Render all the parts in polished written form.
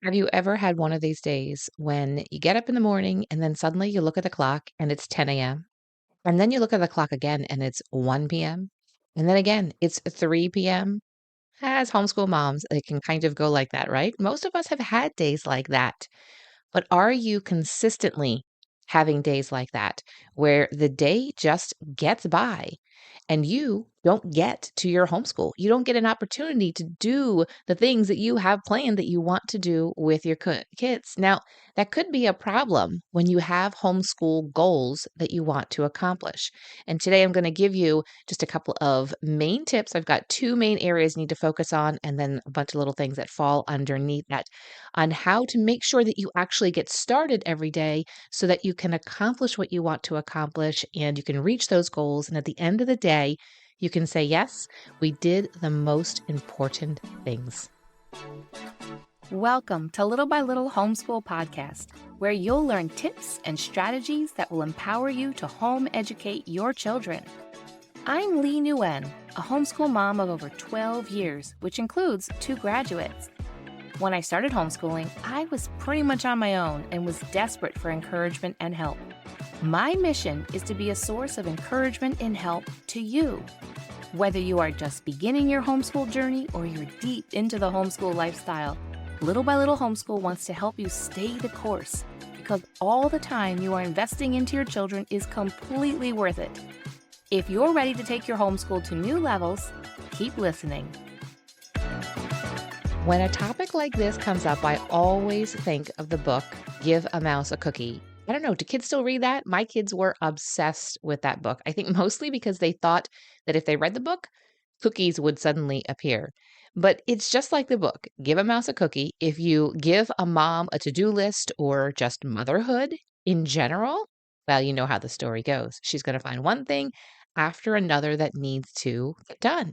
Have you ever had one of these days when you get up in the morning and then suddenly you look at the clock and it's 10 a.m. and then you look at the clock again and it's 1 p.m. and then again it's 3 p.m. As homeschool moms, it can kind of go like that, right? Most of us have had days like that. But are you consistently having days like that where the day just gets by and you don't get to your homeschool? You don't get an opportunity to do the things that you have planned that you want to do with your kids. Now, that could be a problem when you have homeschool goals that you want to accomplish. And today I'm going to give you just a couple of main tips. I've got two main areas you need to focus on, and then a bunch of little things that fall underneath that on how to make sure that you actually get started every day so that you can accomplish what you want to accomplish and you can reach those goals. And at the end of the day, you can say, yes, we did the most important things. Welcome to Little by Little Homeschool Podcast, where you'll learn tips and strategies that will empower you to home educate your children. I'm Leigh Nguyen, a homeschool mom of over 12 years, which includes 2 graduates. When I started homeschooling, I was pretty much on my own and was desperate for encouragement and help. My mission is to be a source of encouragement and help to you. Whether you are just beginning your homeschool journey or you're deep into the homeschool lifestyle, Little by Little Homeschool wants to help you stay the course because all the time you are investing into your children is completely worth it. If you're ready to take your homeschool to new levels, keep listening. When a topic like this comes up, I always think of the book, Give a Mouse a Cookie. I don't know, do kids still read that? My kids were obsessed with that book. I think mostly because they thought that if they read the book, cookies would suddenly appear. But it's just like the book, Give a Mouse a Cookie. If you give a mom a to-do list or just motherhood in general, well, you know how the story goes. She's going to find one thing after another that needs to get done.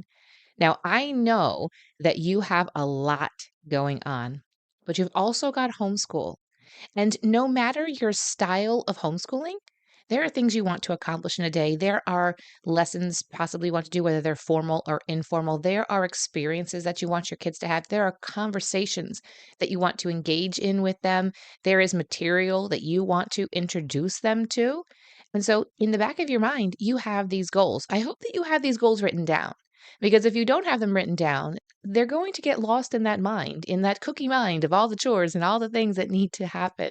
Now, I know that you have a lot going on, but you've also got homeschool. And no matter your style of homeschooling, there are things you want to accomplish in a day. There are lessons possibly you want to do, whether they're formal or informal. There are experiences that you want your kids to have. There are conversations that you want to engage in with them. There is material that you want to introduce them to. And so, in the back of your mind, you have these goals. I hope that you have these goals written down because if you don't have them written down, they're going to get lost in that mind, in that cookie mind of all the chores and all the things that need to happen.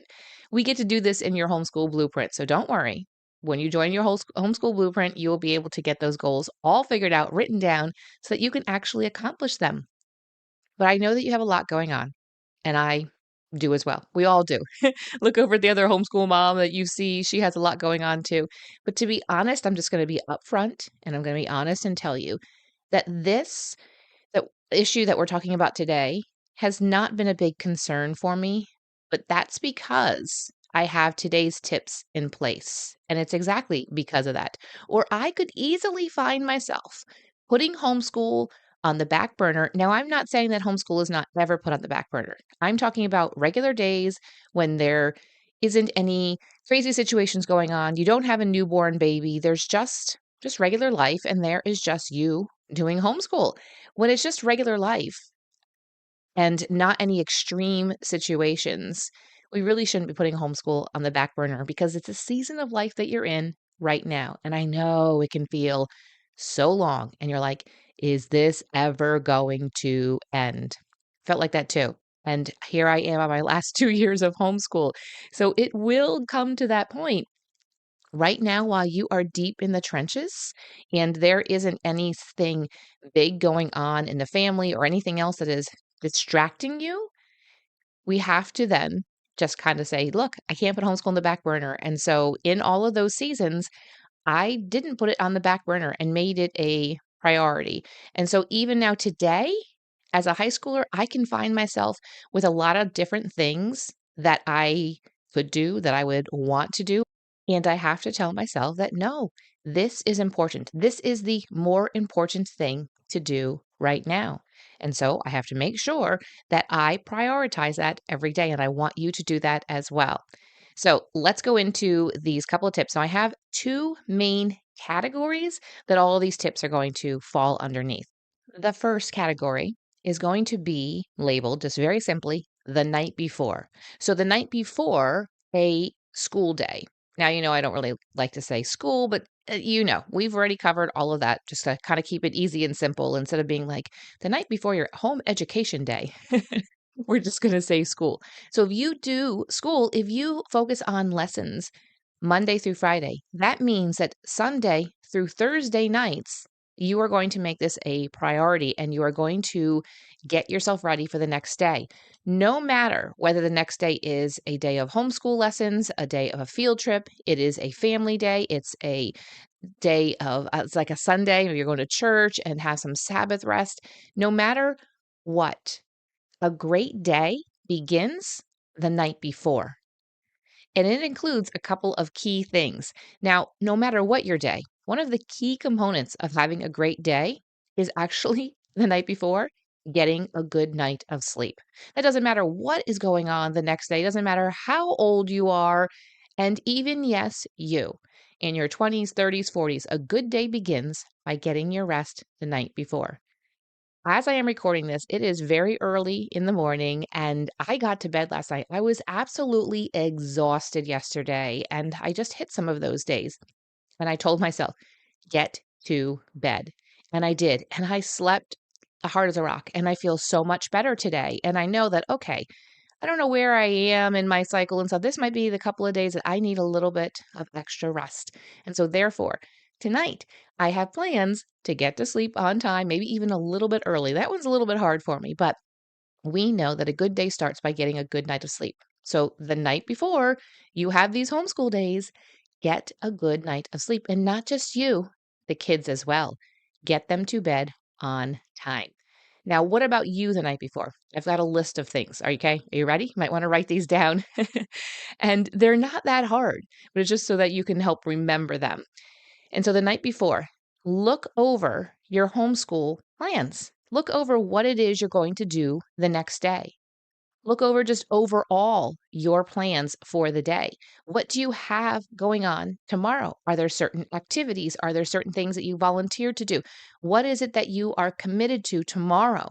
We get to do this in your homeschool blueprint. So don't worry. When you join your homeschool blueprint, you will be able to get those goals all figured out, written down, so that you can actually accomplish them. But I know that you have a lot going on, and I do as well. We all do. Look over at the other homeschool mom that you see. She has a lot going on too. But to be honest, I'm just going to be upfront and I'm going to be honest and tell you that the issue that we're talking about today has not been a big concern for me, but that's because I have today's tips in place. And it's exactly because of that. Or I could easily find myself putting homeschool on the back burner. Now, I'm not saying that homeschool is not ever put on the back burner. I'm talking about regular days when there isn't any crazy situations going on. You don't have a newborn baby. There's just regular life and there is just you doing homeschool. When it's just regular life and not any extreme situations, we really shouldn't be putting homeschool on the back burner because it's a season of life that you're in right now. And I know it can feel so long. And you're like, is this ever going to end? Felt like that too. And here I am on my last 2 years of homeschool. So it will come to that point. Right now, while you are deep in the trenches and there isn't anything big going on in the family or anything else that is distracting you, we have to then just kind of say, look, I can't put homeschool on the back burner. And so, in all of those seasons, I didn't put it on the back burner and made it a priority. And so, even now, today, as a high schooler, I can find myself with a lot of different things that I could do, that I would want to do. And I have to tell myself that no, this is important. This is the more important thing to do right now. And so I have to make sure that I prioritize that every day. And I want you to do that as well. So let's go into these couple of tips. Now, I have two main categories that all of these tips are going to fall underneath. The first category is going to be labeled just very simply the night before. So the night before a school day. Now, I don't really like to say school, but we've already covered all of that just to kind of keep it easy and simple instead of being like the night before your home education day. We're just going to say school. So if you do school, if you focus on lessons Monday through Friday, that means that Sunday through Thursday nights, you are going to make this a priority and you are going to get yourself ready for the next day. No matter whether the next day is a day of homeschool lessons, a day of a field trip, it is a family day, it's a day of, it's like a Sunday, or you're going to church and have some Sabbath rest. No matter what, a great day begins the night before. And it includes a couple of key things. Now, no matter what your day, one of the key components of having a great day is actually the night before getting a good night of sleep. It doesn't matter what is going on the next day, it doesn't matter how old you are, and even, yes, you in your 20s, 30s, 40s, a good day begins by getting your rest the night before. As I am recording this, it is very early in the morning, and I got to bed last night. I was absolutely exhausted yesterday, and I just hit some of those days. And I told myself, get to bed. And I did. And I slept hard as a rock. And I feel so much better today. And I know that, okay, I don't know where I am in my cycle and stuff. This might be the couple of days that I need a little bit of extra rest. And so, therefore, tonight I have plans to get to sleep on time, maybe even a little bit early. That one's a little bit hard for me, but we know that a good day starts by getting a good night of sleep. So, the night before you have these homeschool days, get a good night of sleep. And not just you, the kids as well. Get them to bed on time. Now, what about you the night before? I've got a list of things. Are you okay? Are you ready? You might want to write these down. And they're not that hard, but it's just so that you can help remember them. And so the night before, look over your homeschool plans. Look over what it is you're going to do the next day. Look over just overall your plans for the day. What do you have going on tomorrow? Are there certain activities? Are there certain things that you volunteered to do? What is it that you are committed to tomorrow?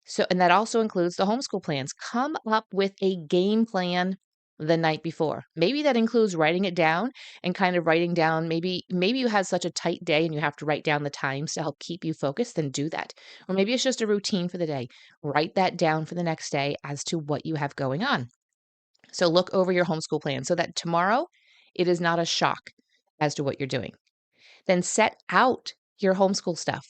So, and that also includes the homeschool plans. Come up with a game plan the night before. Maybe that includes writing it down and kind of writing down, maybe you have such a tight day and you have to write down the times to help keep you focused, then do that. Or maybe it's just a routine for the day. Write that down for the next day as to what you have going on. So look over your homeschool plan so that tomorrow it is not a shock as to what you're doing. Then set out your homeschool stuff,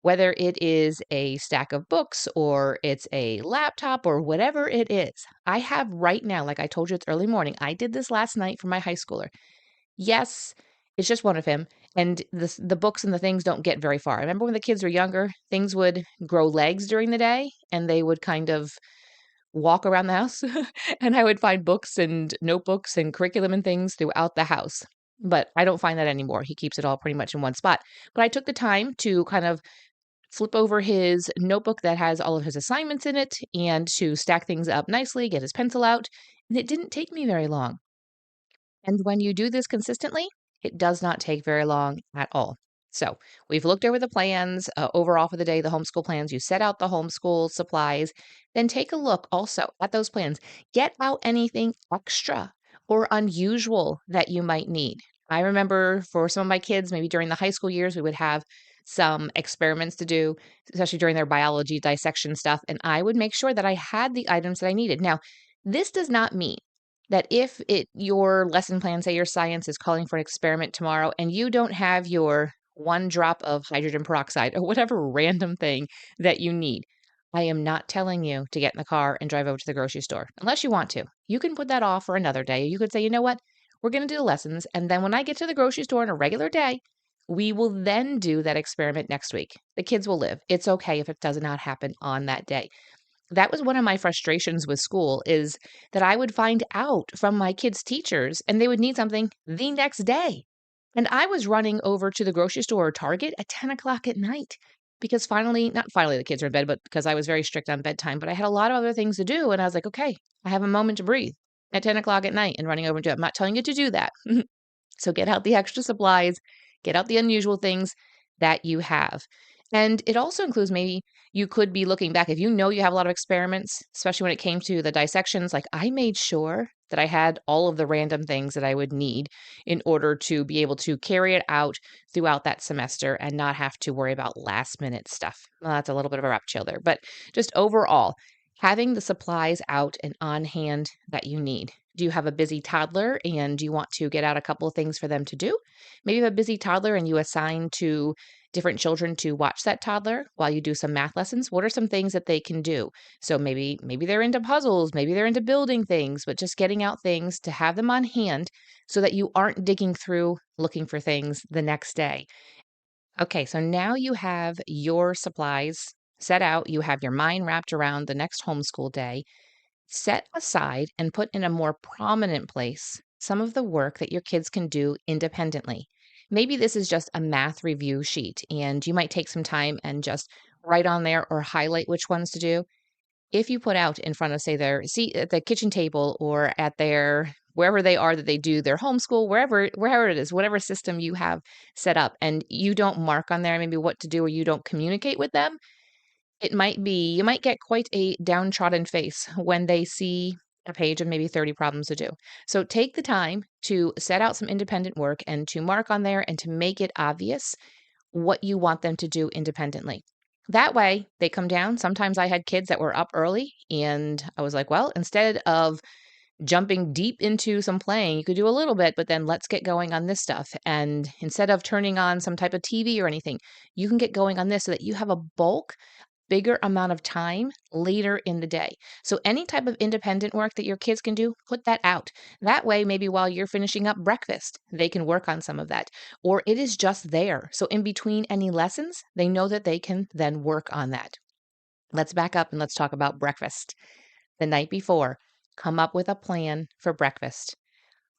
whether it is a stack of books or it's a laptop or whatever it is. I have right now, like I told you, it's early morning. I did this last night for my high schooler. Yes, it's just one of him. And the books and the things don't get very far. I remember when the kids were younger, things would grow legs during the day and they would kind of walk around the house. And I would find books and notebooks and curriculum and things throughout the house. But I don't find that anymore. He keeps it all pretty much in one spot. But I took the time to kind of flip over his notebook that has all of his assignments in it and to stack things up nicely, get his pencil out. And it didn't take me very long. And when you do this consistently, it does not take very long at all. So we've looked over the plans overall for the day, the homeschool plans. You set out the homeschool supplies. Then take a look also at those plans. Get out anything extra or unusual that you might need. I remember for some of my kids, maybe during the high school years, we would have some experiments to do, especially during their biology dissection stuff. And I would make sure that I had the items that I needed. Now, this does not mean that if your lesson plan, say your science is calling for an experiment tomorrow, and you don't have your 1 drop of hydrogen peroxide or whatever random thing that you need, I am not telling you to get in the car and drive over to the grocery store unless you want to. You can put that off for another day. You could say, you know what? We're going to do the lessons. And then when I get to the grocery store on a regular day, we will then do that experiment next week. The kids will live. It's okay if it does not happen on that day. That was one of my frustrations with school, is that I would find out from my kids' teachers and they would need something the next day. And I was running over to the grocery store or Target at 10 o'clock at night because not finally the kids are in bed, but because I was very strict on bedtime. But I had a lot of other things to do. And I was like, okay, I have a moment to breathe at 10 o'clock at night and running over and do it. I'm not telling you to do that. So get out the extra supplies, get out the unusual things that you have. And it also includes maybe You could be looking back. If you know you have a lot of experiments, especially when it came to the dissections, like I made sure that I had all of the random things that I would need in order to be able to carry it out throughout that semester and not have to worry about last minute stuff. Well, that's a little bit of a rap chill there, but just overall, having the supplies out and on hand that you need. Do you have a busy toddler and you want to get out a couple of things for them to do? Maybe you have a busy toddler and you assign to different children to watch that toddler while you do some math lessons. What are some things that they can do? So maybe they're into puzzles, maybe they're into building things, but just getting out things to have them on hand so that you aren't digging through looking for things the next day. Okay, so now you have your supplies set out, you have your mind wrapped around the next homeschool day. Set aside and put in a more prominent place some of the work that your kids can do independently. Maybe this is just a math review sheet, and you might take some time and just write on there or highlight which ones to do. If you put out in front of, say, their seat at the kitchen table or at their wherever they are that they do their homeschool, wherever it is, whatever system you have set up, and you don't mark on there maybe what to do or you don't communicate with them, it might be you might get quite a downtrodden face when they see a page of maybe 30 problems to do. So take the time to set out some independent work and to mark on there and to make it obvious what you want them to do independently. That way, they come down. Sometimes I had kids that were up early, and I was like, well, instead of jumping deep into some playing, you could do a little bit, but then let's get going on this stuff. And instead of turning on some type of TV or anything, you can get going on this so that you have a bulk bigger amount of time later in the day. So any type of independent work that your kids can do, put that out. That way, maybe while you're finishing up breakfast, they can work on some of that. Or it is just there. So in between any lessons, they know that they can then work on that. Let's back up and let's talk about breakfast. The night before, come up with a plan for breakfast.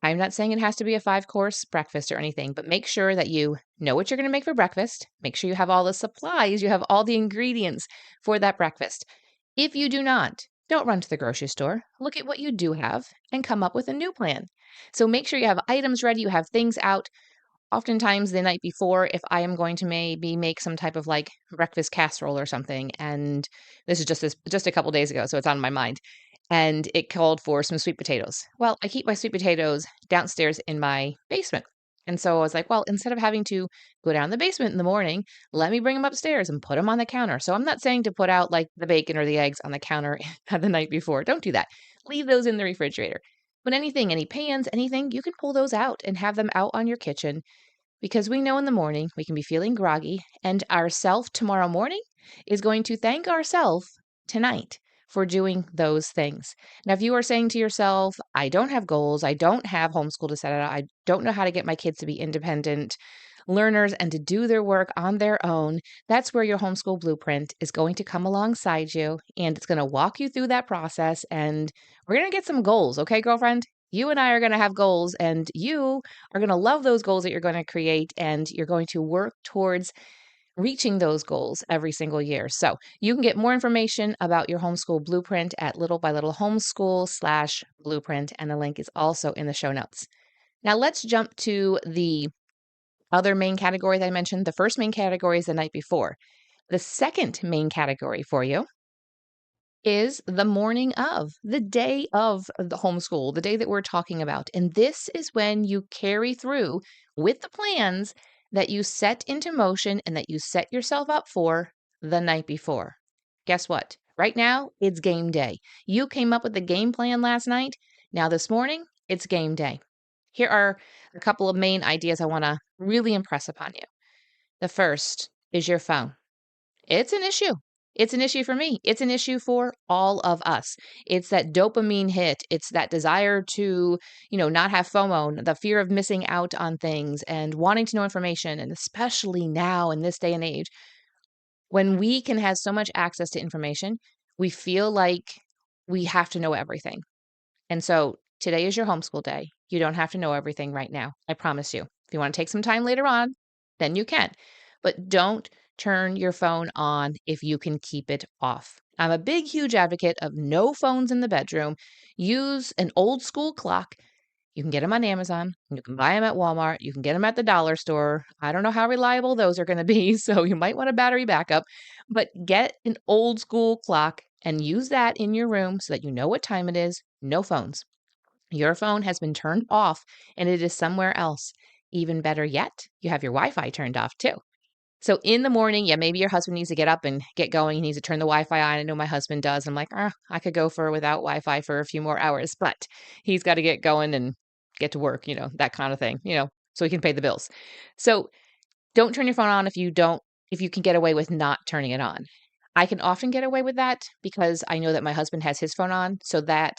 I'm not saying it has to be a 5-course breakfast or anything, but make sure that you know what you're going to make for breakfast. Make sure you have all the supplies, you have all the ingredients for that breakfast. If you do not, don't run to the grocery store. Look at what you do have and come up with a new plan. So make sure you have items ready, you have things out. Oftentimes the night before, if I am going to maybe make some type of like breakfast casserole or something, and this just a couple days ago, so it's on my mind, and it called for some sweet potatoes. Well, I keep my sweet potatoes downstairs in my basement. And so I was like, well, instead of having to go down the basement in the morning, let me bring them upstairs and put them on the counter. So I'm not saying to put out like the bacon or the eggs on the counter the night before. Don't do that. Leave those in the refrigerator. But anything, any pans, anything, you can pull those out and have them out on your kitchen because we know in the morning we can be feeling groggy, and ourself tomorrow morning is going to thank ourself tonight for doing those things. Now, if you are saying to yourself, I don't have goals, I don't have homeschool to set out, I don't know how to get my kids to be independent learners and to do their work on their own, that's where your homeschool blueprint is going to come alongside you and it's going to walk you through that process. And we're going to get some goals, okay, girlfriend? You and I are going to have goals, and you are going to love those goals that you're going to create, and you're going to work towards reaching those goals every single year. So you can get more information about your homeschool blueprint at Little by Little Homeschool/blueprint, and the link is also in the show notes. Now let's jump to the other main category that I mentioned. The first main category is the night before. The second main category for you is the morning of, the day of the homeschool, the day that we're talking about. And this is when you carry through with the plans that you set into motion and that you set yourself up for the night before. Guess what? Right now, it's game day. You came up with the game plan last night. Now, this morning, it's game day. Here are a couple of main ideas I want to really impress upon you. The first is your phone. It's an issue. It's an issue for me. It's an issue for all of us. It's that dopamine hit. It's that desire to, not have FOMO, the fear of missing out on things and wanting to know information. And especially now in this day and age, when we can have so much access to information, we feel like we have to know everything. And so today is your homeschool day. You don't have to know everything right now. I promise you. If you want to take some time later on, then you can. But don't turn your phone on if you can keep it off. I'm a big, huge advocate of no phones in the bedroom. Use an old school clock. You can get them on Amazon. You can buy them at Walmart. You can get them at the dollar store. I don't know how reliable those are going to be, so you might want a battery backup, but get an old school clock and use that in your room so that you know what time it is. No phones. Your phone has been turned off and it is somewhere else. Even better yet, you have your Wi Fi turned off too. So in the morning, yeah, maybe your husband needs to get up and get going. He needs to turn the Wi-Fi on. I know my husband does. I'm like, I could go for without Wi-Fi for a few more hours, but he's got to get going and get to work, that kind of thing, so he can pay the bills. So don't turn your phone on if you can get away with not turning it on. I can often get away with that because I know that my husband has his phone on so that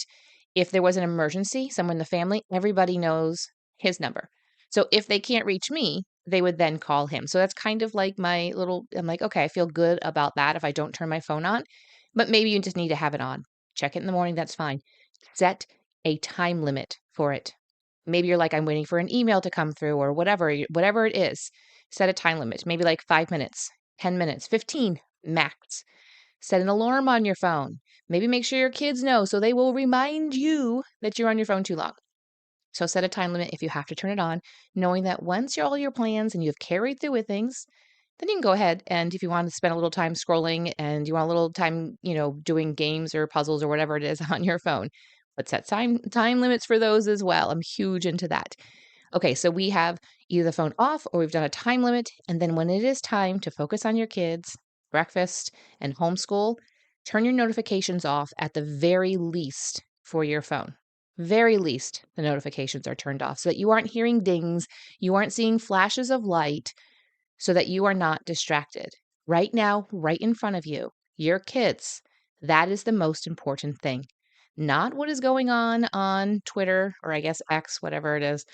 if there was an emergency, someone in the family, everybody knows his number. So if they can't reach me, they would then call him. So that's kind of like I'm like, okay, I feel good about that if I don't turn my phone on, but maybe you just need to have it on. Check it in the morning, that's fine. Set a time limit for it. Maybe you're like, I'm waiting for an email to come through or whatever it is. Set a time limit, maybe like 5 minutes, 10 minutes, 15 max. Set an alarm on your phone. Maybe make sure your kids know so they will remind you that you're on your phone too long. So set a time limit if you have to turn it on, knowing that once all your plans and you've carried through with things, then you can go ahead and if you want to spend a little time scrolling and you want a little time, doing games or puzzles or whatever it is on your phone, but set time limits for those as well. I'm huge into that. Okay, so we have either the phone off or we've done a time limit. And then when it is time to focus on your kids, breakfast, and homeschool, turn your notifications off at the very least for your phone. Very least, the notifications are turned off so that you aren't hearing dings, you aren't seeing flashes of light, so that you are not distracted. Right now, right in front of you, your kids, that is the most important thing. Not what is going on Twitter or I guess X, whatever it is,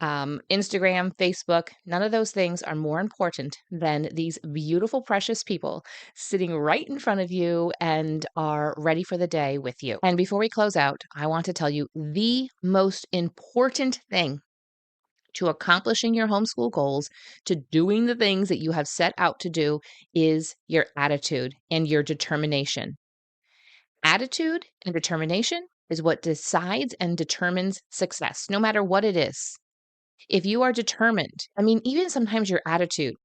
Instagram, Facebook, none of those things are more important than these beautiful, precious people sitting right in front of you and are ready for the day with you. And before we close out, I want to tell you the most important thing to accomplishing your homeschool goals, to doing the things that you have set out to do, is your attitude and your determination. Attitude and determination is what decides and determines success, no matter what it is. If you are determined, I mean, even sometimes your attitude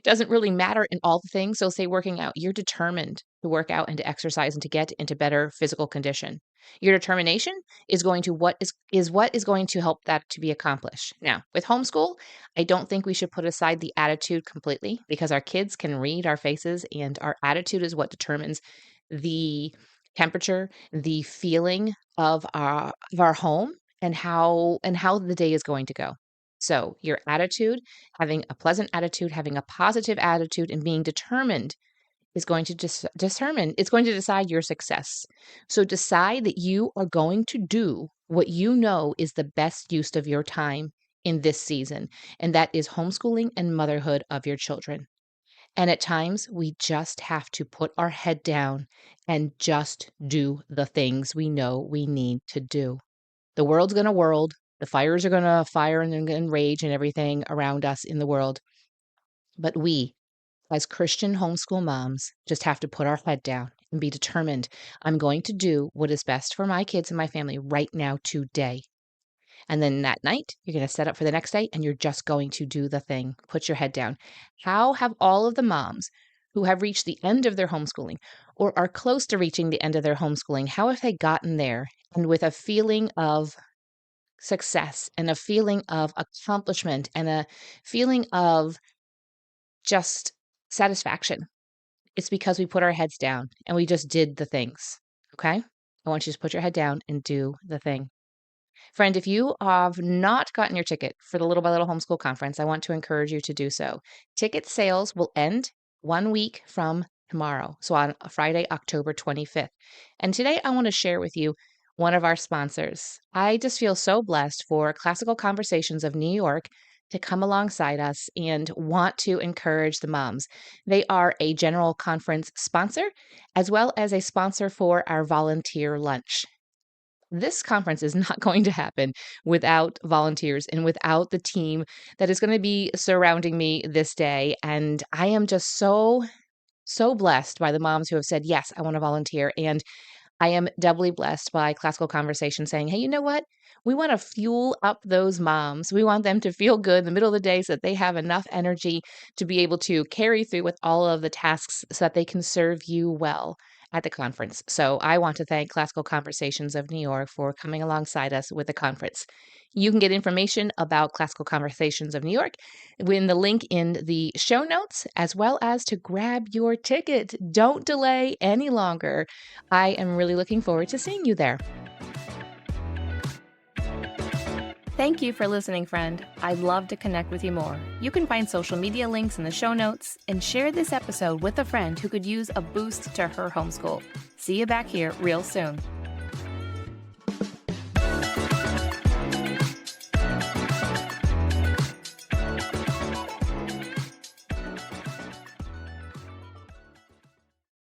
doesn't really matter in all the things. So, say working out, you're determined to work out and to exercise and to get into better physical condition. Your determination is going to what is going to help that to be accomplished. Now, with homeschool, I don't think we should put aside the attitude completely because our kids can read our faces and our attitude is what determines the temperature, the feeling of our home and how the day is going to go. So, your attitude, having a pleasant attitude, having a positive attitude, and being determined is going to it's going to decide your success. So, decide that you are going to do what you know is the best use of your time in this season, and that is homeschooling and motherhood of your children. And at times, we just have to put our head down and just do the things we know we need to do. The world's gonna world. The fires are gonna fire and rage and everything around us in the world. But we, as Christian homeschool moms, just have to put our head down and be determined. I'm going to do what is best for my kids and my family right now, today. And then that night, you're going to set up for the next day and you're just going to do the thing. Put your head down. How have all of the moms who have reached the end of their homeschooling or are close to reaching the end of their homeschooling, how have they gotten there? And with a feeling of success and a feeling of accomplishment and a feeling of just satisfaction. It's because we put our heads down and we just did the things. Okay? I want you to put your head down and do the thing. Friend, if you have not gotten your ticket for the Little by Little Homeschool Conference, I want to encourage you to do so. Ticket sales will end 1 week from tomorrow, so on Friday, October 25th. And today I want to share with you one of our sponsors. I just feel so blessed for Classical Conversations of New York to come alongside us and want to encourage the moms. They are a general conference sponsor as well as a sponsor for our volunteer lunch. This conference is not going to happen without volunteers and without the team that is going to be surrounding me this day. And I am just so blessed by the moms who have said, yes, I want to volunteer. And I am doubly blessed by Classical Conversation saying, "Hey, you know what? We wanna fuel up those moms. We want them to feel good in the middle of the day so that they have enough energy to be able to carry through with all of the tasks so that they can serve you well at the conference." So I want to thank Classical Conversations of New York for coming alongside us with the conference. You can get information about Classical Conversations of New York in the link in the show notes, as well as to grab your ticket. Don't delay any longer. I am really looking forward to seeing you there. Thank you for listening, friend. I'd love to connect with you more. You can find social media links in the show notes and share this episode with a friend who could use a boost to her homeschool. See you back here real soon.